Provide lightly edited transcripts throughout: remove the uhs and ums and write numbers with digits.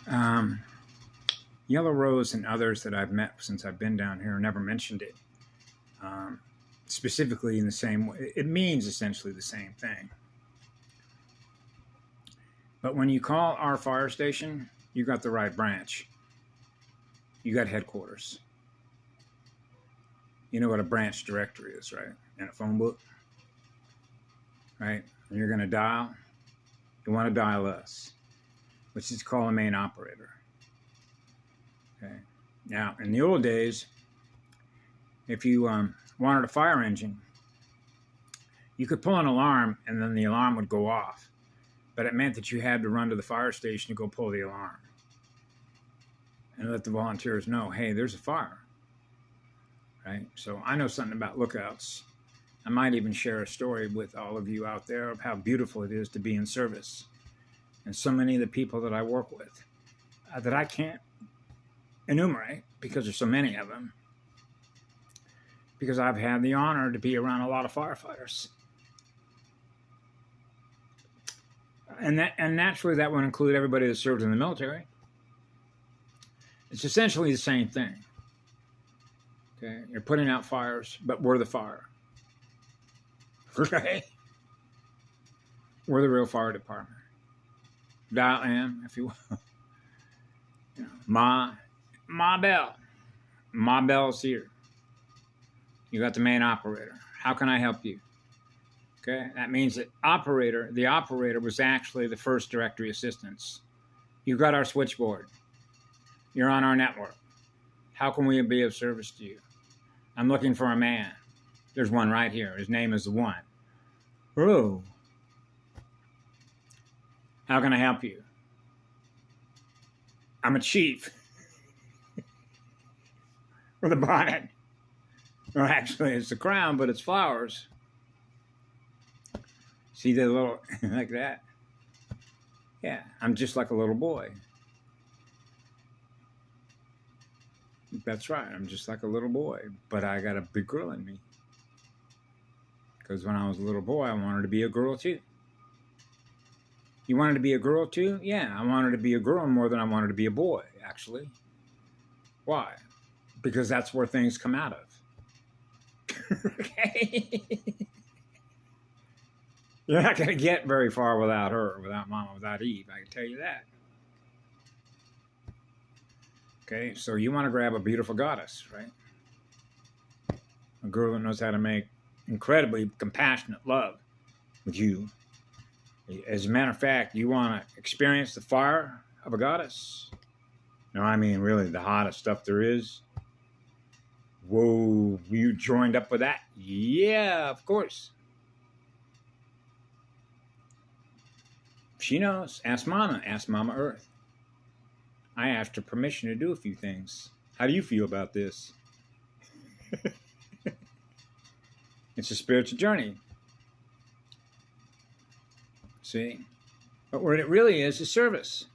Um, Yellow Rose and others that I've met since I've been down here never mentioned it um, specifically in the same way. It means essentially the same thing. But when you call our fire station, you got the right branch. You got headquarters. You know what a branch directory is, right? In a phone book, right? And you're going to dial. You want to dial us, which is called a main operator. Okay. Now, in the old days, if you wanted a fire engine, you could pull an alarm and then the alarm would go off. But it meant that you had to run to the fire station to go pull the alarm and let the volunteers know, hey, there's a fire. Right? So I know something about lookouts. I might even share a story with all of you out there of how beautiful it is to be in service. And so many of the people that I work with that I can't enumerate because there's so many of them, because I've had the honor to be around a lot of firefighters. And naturally that would include everybody that served in the military. It's essentially the same thing. Okay, you're putting out fires, but we're the fire. Right? We're the real fire department. Dial M, if you will. You know, Ma Bell. Ma Bell's here. You got the main operator. How can I help you? Okay, that means that the operator was actually the first directory assistance. You got our switchboard. You're on our network. How can we be of service to you? I'm looking for a man. There's one right here. His name is the One. Oh. How can I help you? I'm a chief. With a bonnet. Or actually, it's the crown, but it's flowers. See the little, like that? Yeah, I'm just like a little boy. That's right, I'm just like a little boy, but I got a big girl in me. Because when I was a little boy, I wanted to be a girl too. You wanted to be a girl too? Yeah, I wanted to be a girl more than I wanted to be a boy, actually. Why? Because that's where things come out of. Okay? You're not going to get very far without her, without Mama, without Eve, I can tell you that. Okay, so you want to grab a beautiful goddess, right? A girl that knows how to make incredibly compassionate love with you. As a matter of fact, you want to experience the fire of a goddess? No, I mean really the hottest stuff there is. Whoa, you joined up with that? Yeah, of course. She knows. Ask Mama Earth. I asked her permission to do a few things. How do you feel about this? It's a spiritual journey. See? But what it really is service.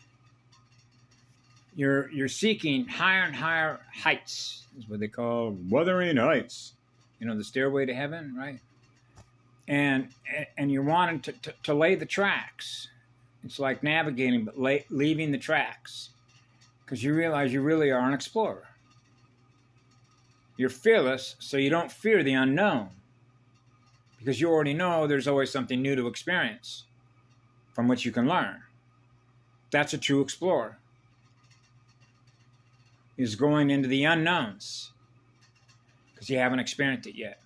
You're seeking higher and higher heights. Is what they call wuthering heights. You know, the stairway to heaven, right? And you're wanting to lay the tracks. It's like navigating, but leaving the tracks. Because you realize you really are an explorer. You're fearless, so you don't fear the unknown. Because you already know there's always something new to experience from which you can learn. That's a true explorer. Is going into the unknowns because you haven't experienced it yet.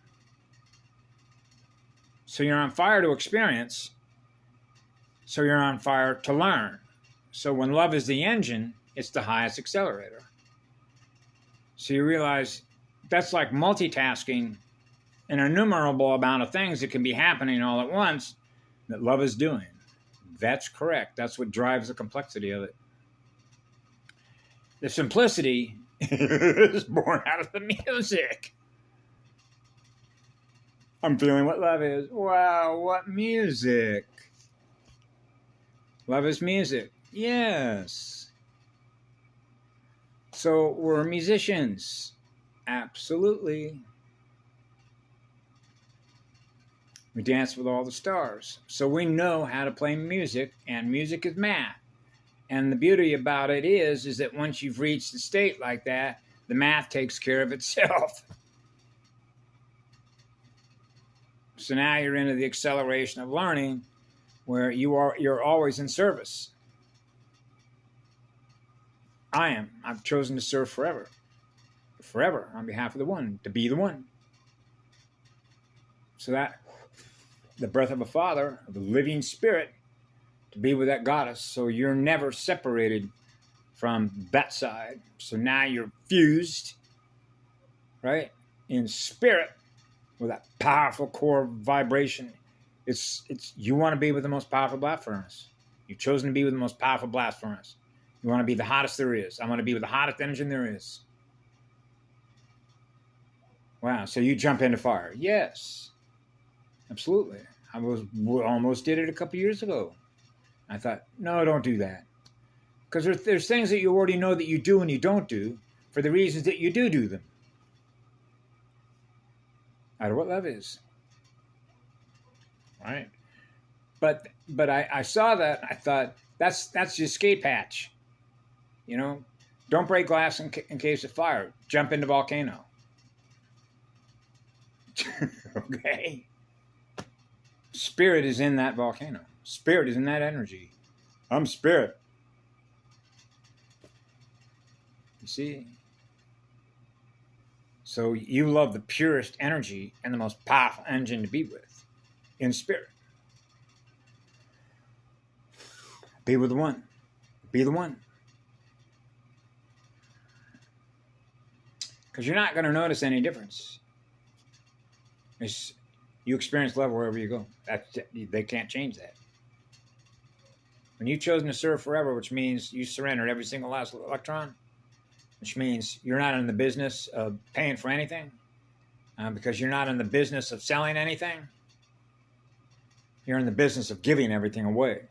So you're on fire to experience. So you're on fire to learn. So when love is the engine, it's the highest accelerator. So you realize that's like multitasking an innumerable amount of things that can be happening all at once that love is doing. That's correct. That's what drives the complexity of it. The simplicity is born out of the music. I'm feeling what love is. Wow, what music. Love is music. Yes. So we're musicians. Absolutely. We dance with all the stars. So we know how to play music, and music is math. And the beauty about it is that once you've reached a state like that, the math takes care of itself. So now you're into the acceleration of learning where you're always in service. I am. I've chosen to serve forever. Forever on behalf of the one, to be the one. So that the breath of a father, of the living spirit, to be with that goddess. So you're never separated from that side. So now you're fused, right, in spirit with that powerful core vibration. It's you want to be with the most powerful blast furnace. You've chosen to be with the most powerful blast furnace. You want to be the hottest there is. I want to be with the hottest engine there is. Wow, so you jump into fire. Yes, absolutely. I almost did it a couple years ago. I thought, no, don't do that. Because there's things that you already know that you do and you don't do for the reasons that you do them. Out of what love is. Right? But I saw that. I thought, that's the escape hatch. You know, don't break glass in case of fire. Jump into volcano. Okay? Spirit is in that volcano. Spirit is in that energy. I'm spirit. You see? So you love the purest energy and the most powerful engine to be with in spirit. Be with the one. Be the one. Because you're not going to notice any difference. You experience love wherever you go. They can't change that. When you've chosen to serve forever, which means you surrendered every single last electron, which means you're not in the business of paying for anything, because you're not in the business of selling anything. You're in the business of giving everything away,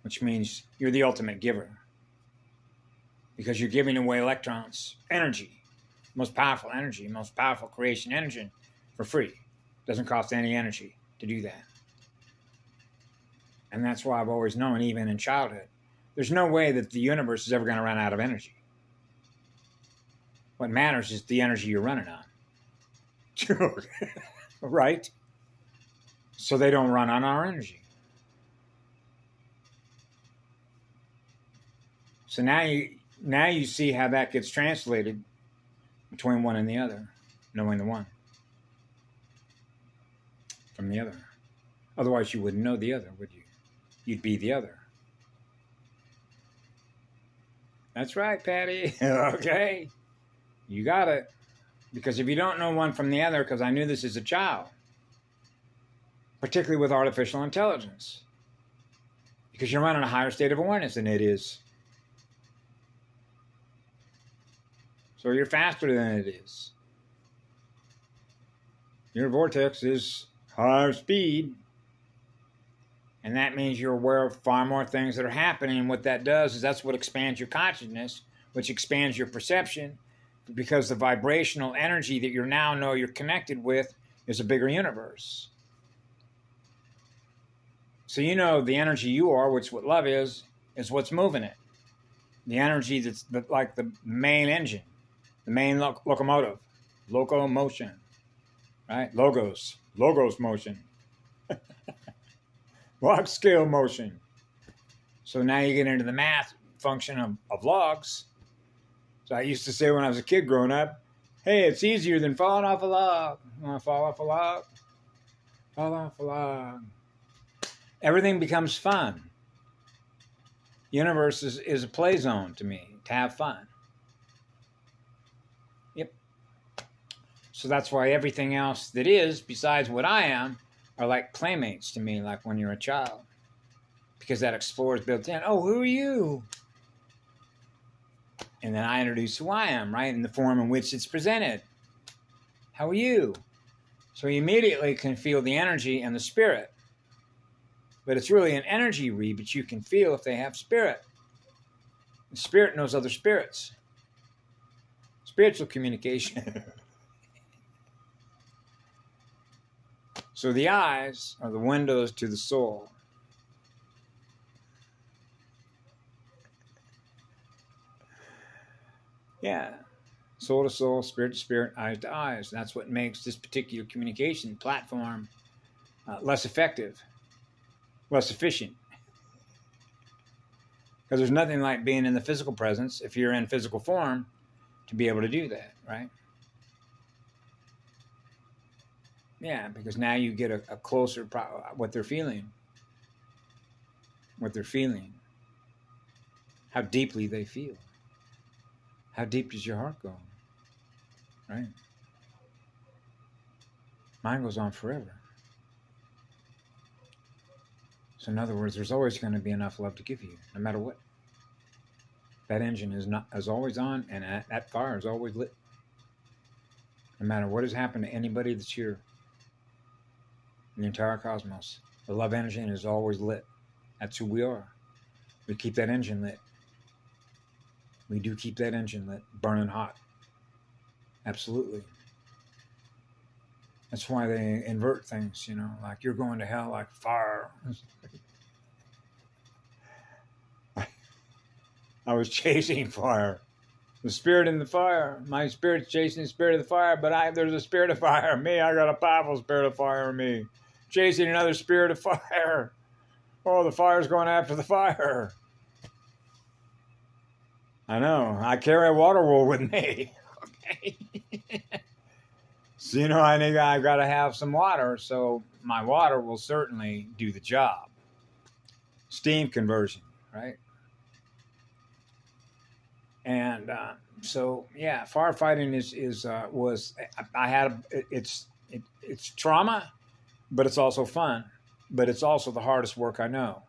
which means you're the ultimate giver, because you're giving away electrons, energy, most powerful energy, most powerful creation engine for free. Doesn't cost any energy to do that. And that's why I've always known, even in childhood, there's no way that the universe is ever going to run out of energy. What matters is the energy you're running on. Right? So they don't run on our energy. So now you see how that gets translated between one and the other, knowing the one from the other. Otherwise, you wouldn't know the other, would you? You'd be the other. That's right, Patty. Okay. You got it. Because if you don't know one from the other, because I knew this as a child, particularly with artificial intelligence, because you're running a higher state of awareness than it is. So you're faster than it is. Your vortex is higher speed. And that means you're aware of far more things that are happening. And what that does is that's what expands your consciousness, which expands your perception, because the vibrational energy that you now know you're connected with is a bigger universe. So you know the energy you are, which what love is what's moving it. The energy that's like the main engine, the main locomotive, locomotion, right? Logos motion. Log scale motion. So now you get into the math function of logs. So I used to say when I was a kid growing up, hey, it's easier than falling off a log. You want to fall off a log? Fall off a log. Everything becomes fun. The universe is a play zone to me, to have fun. Yep. So that's why everything else that is, besides what I am, are like playmates to me, like when you're a child. Because that explorer is built in. Oh, who are you? And then I introduce who I am, right? In the form in which it's presented. How are you? So you immediately can feel the energy and the spirit. But it's really an energy read, but you can feel if they have spirit. The spirit knows other spirits. Spiritual communication. So the eyes are the windows to the soul. Yeah. Soul to soul, spirit to spirit, eyes to eyes. That's what makes this particular communication platform less effective, less efficient. Because there's nothing like being in the physical presence, if you're in physical form, to be able to do that, right? Yeah, because now you get a closer what they're feeling, how deeply they feel. How deep does your heart go? Right? Mine goes on forever. So in other words, there's always going to be enough love to give you, no matter what. That engine is always on, and that fire is always lit. No matter what has happened to anybody that's here in the entire cosmos, the love engine is always lit. That's who we are. We keep that engine lit. We do keep that engine lit, burning hot. Absolutely. That's why they invert things, like you're going to hell like fire. I was chasing fire. The spirit in the fire. My spirit's chasing the spirit of the fire, but there's a spirit of fire in me. I got a powerful spirit of fire in me. Chasing another spirit of fire. Oh, the fire's going after the fire. I know. I carry a water wool with me. Okay. So, I've got to have some water, so my water will certainly do the job. Steam conversion, right? And so, yeah, firefighting it's trauma, but it's also fun, but it's also the hardest work I know.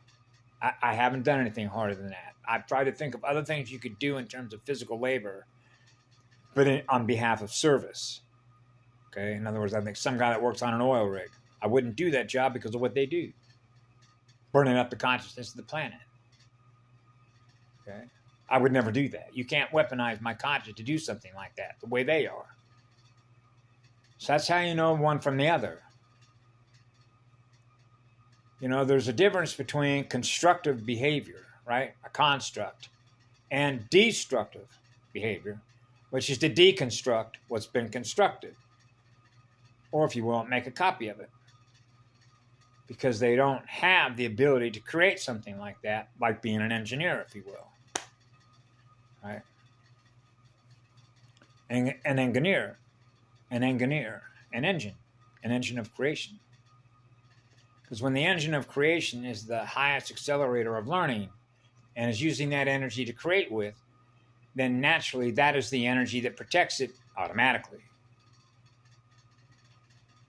I haven't done anything harder than that. I've tried to think of other things you could do in terms of physical labor, but on behalf of service. Okay, in other words, I think some guy that works on an oil rig, I wouldn't do that job because of what they do, burning up the consciousness of the planet. Okay, I would never do that. You can't weaponize my conscience to do something like that the way they are. So that's how you know one from the other. There's a difference between constructive behavior, right? A construct, and destructive behavior, which is to deconstruct what's been constructed. Or if you will, make a copy of it. Because they don't have the ability to create something like that, like being an engineer, if you will. Right? An engineer, an engine of creation. Because when the engine of creation is the highest accelerator of learning and is using that energy to create with, then naturally that is the energy that protects it automatically.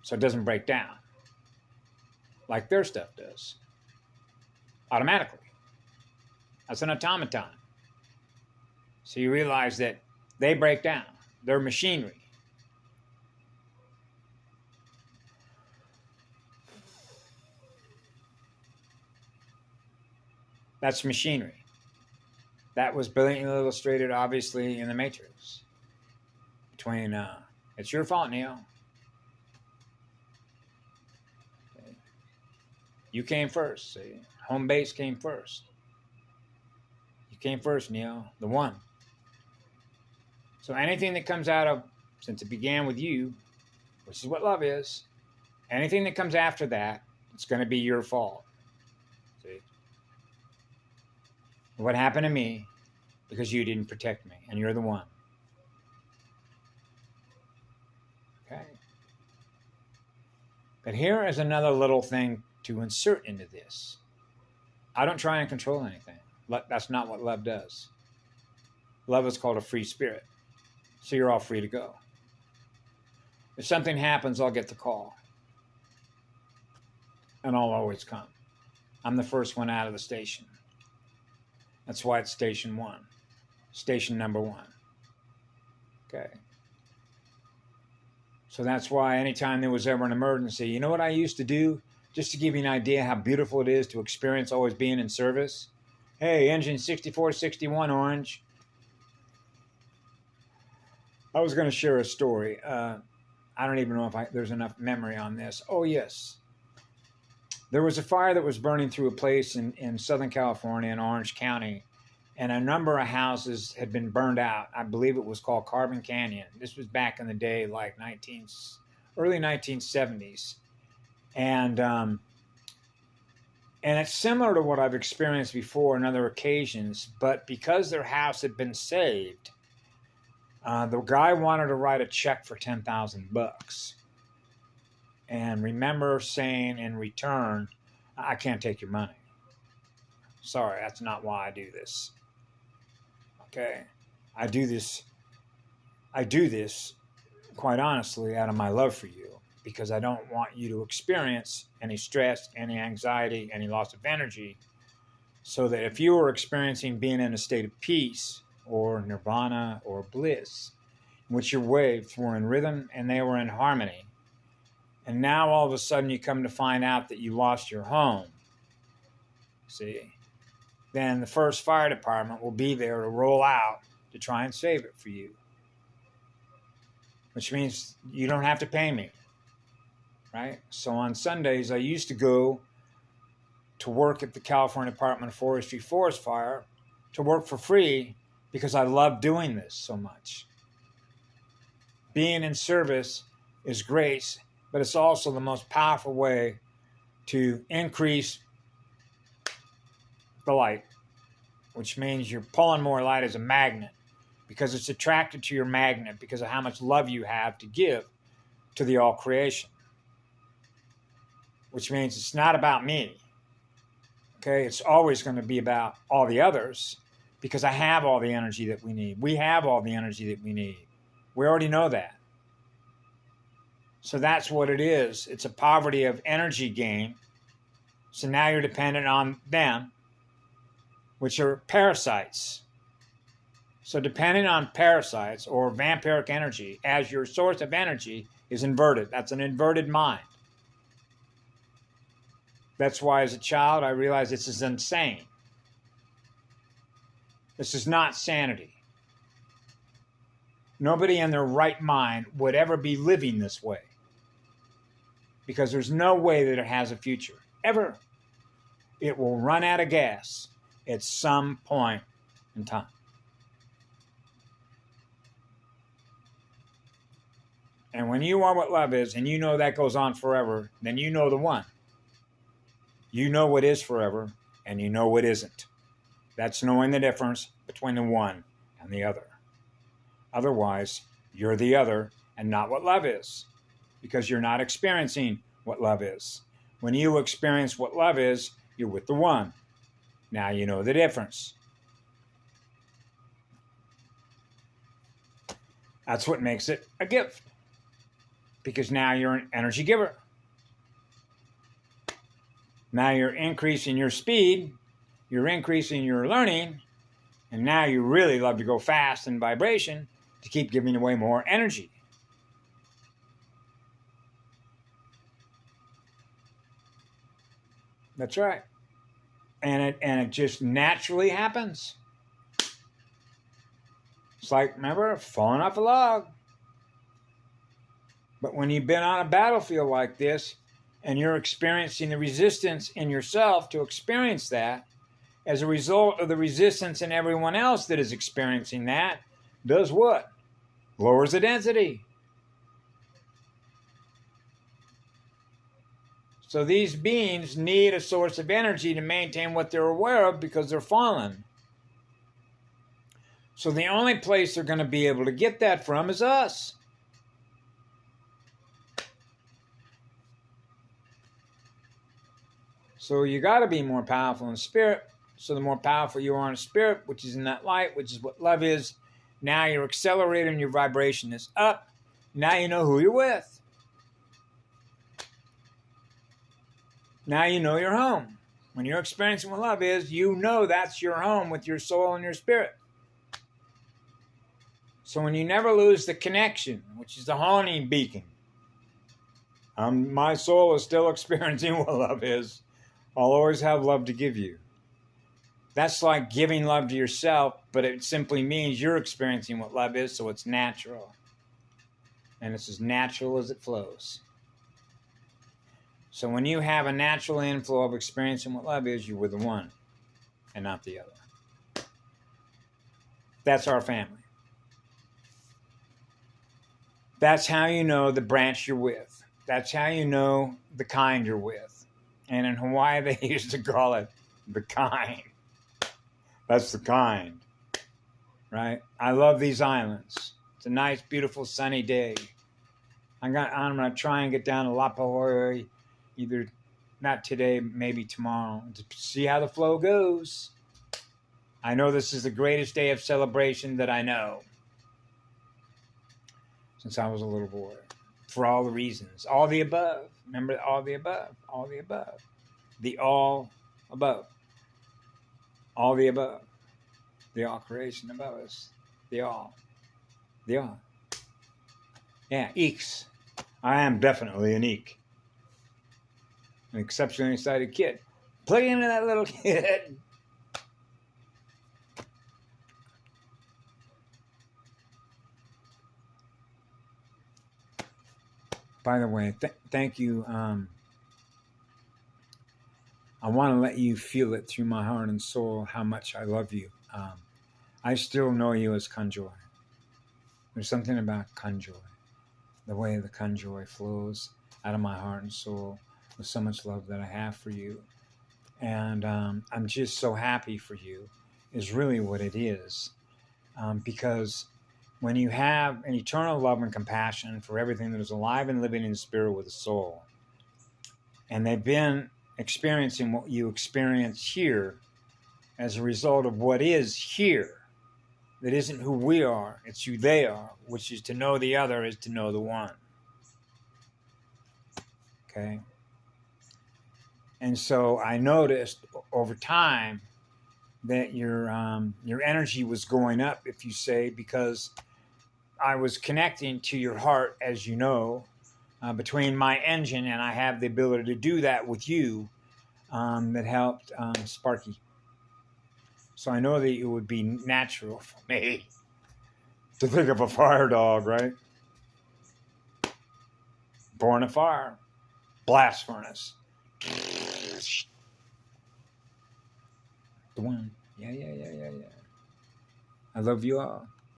So it doesn't break down like their stuff does automatically. That's an automaton. So you realize that they break down. They're machinery. That's machinery. That was brilliantly illustrated, obviously, in The Matrix. Between, it's your fault, Neo. Okay. You came first, see? Home base came first. You came first, Neo. The one. So anything that comes out of, since it began with you, which is what love is, anything that comes after that, it's going to be your fault. See? What happened to me because you didn't protect me, and you're the one. Okay. But here is another little thing to insert into this. I don't try and control anything. That's not what love does. Love is called a free spirit. So you're all free to go. If something happens, I'll get the call. And I'll always come. I'm the first one out of the station. That's why it's station one. Station number one. Okay. So that's why anytime there was ever an emergency, you know what I used to do? Just to give you an idea how beautiful it is to experience always being in service. Hey, engine 6461 orange. I was going to share a story. I don't even know if there's enough memory on this. Oh, yes. There was a fire that was burning through a place in Southern California in Orange County. and a number of houses had been burned out. I believe it was called Carbon Canyon. This was back in the day, like early 1970s. And it's similar to what I've experienced before on other occasions, but because their house had been saved, the guy wanted to write a check for $10,000. And remember saying in return, I can't take your money. Sorry, that's not why I do this. Okay? I do this quite honestly out of my love for you, because I don't want you to experience any stress, any anxiety, any loss of energy, so that if you were experiencing being in a state of peace or nirvana or bliss, in which your waves were in rhythm and they were in harmony, and now all of a sudden you come to find out that you lost your home, see, then the first fire department will be there to roll out to try and save it for you. Which means you don't have to pay me, right? So on Sundays, I used to go to work at the California Department of Forestry forest fire to work for free because I love doing this so much. Being in service is grace, but it's also the most powerful way to increase the light, which means you're pulling more light as a magnet because it's attracted to your magnet because of how much love you have to give to the all creation, which means it's not about me. Okay, it's always going to be about all the others because I have all the energy that we need. We have all the energy that we need. We already know that. So that's what it is. It's a poverty of energy gain. So now you're dependent on them, which are parasites. So depending on parasites or vampiric energy as your source of energy is inverted. That's an inverted mind. That's why as a child I realized this is insane. This is not sanity. Nobody in their right mind would ever be living this way, because there's no way that it has a future, ever. It will run out of gas at some point in time. And when you are what love is, and you know that goes on forever, then you know the one. You know what is forever, and you know what isn't. That's knowing the difference between the one and the other. Otherwise, you're the other and not what love is, because you're not experiencing what love is. When you experience what love is, you're with the one. Now you know the difference. That's what makes it a gift, because now you're an energy giver. Now you're increasing your speed, you're increasing your learning, and now you really love to go fast in vibration to keep giving away more energy. That's right. And it just naturally happens. It's like, remember, falling off a log. But when you've been on a battlefield like this, and you're experiencing the resistance in yourself to experience that, as a result of the resistance in everyone else that is experiencing that, does what? Lowers the density. So these beings need a source of energy to maintain what they're aware of because they're fallen. So the only place they're going to be able to get that from is us. So you got to be more powerful in spirit. So the more powerful you are in spirit, which is in that light, which is what love is, now you're accelerating, your vibration is up. Now you know who you're with. Now you know your home. When you're experiencing what love is, you know that's your home with your soul and your spirit. So when you never lose the connection, which is the honing beacon, my soul is still experiencing what love is. I'll always have love to give you. That's like giving love to yourself, but it simply means you're experiencing what love is, so it's natural. And it's as natural as it flows. So when you have a natural inflow of experiencing what love is, you're with the one and not the other. That's our family. That's how you know the branch you're with. That's how you know the kind you're with. And in Hawaii, they used to call it the kind. That's the kind, right? I love these islands. It's a nice, beautiful, sunny day. I'm gonna try and get down to Lapahoi, either not today, maybe tomorrow, to see how the flow goes. I know this is the greatest day of celebration that I know since I was a little boy, for all the reasons, all the above. Remember, all the above, all the above, the all above, all the above, the all creation above us, the all. Yeah, eeks. I am definitely an eek. An exceptionally excited kid. Plug into that little kid. By the way, thank you. I want to let you feel it through my heart and soul how much I love you. I still know you as Kanjoy. There's something about Kanjoy, the way the Kanjoy flows out of my heart and soul with so much love that I have for you. And I'm just so happy for you, is really what it is. Because when you have an eternal love and compassion for everything that is alive and living in spirit with a soul, and they've been experiencing what you experience here as a result of what is here, that isn't who we are, it's who they are, which is to know the other is to know the one. Okay? And so I noticed over time that your energy was going up, if you say, because I was connecting to your heart, as you know, between my engine, and I have the ability to do that with you, that helped Sparky. So I know that it would be natural for me to think of a fire dog, right? Born a fire, blast furnace. The one. Yeah. I love you all.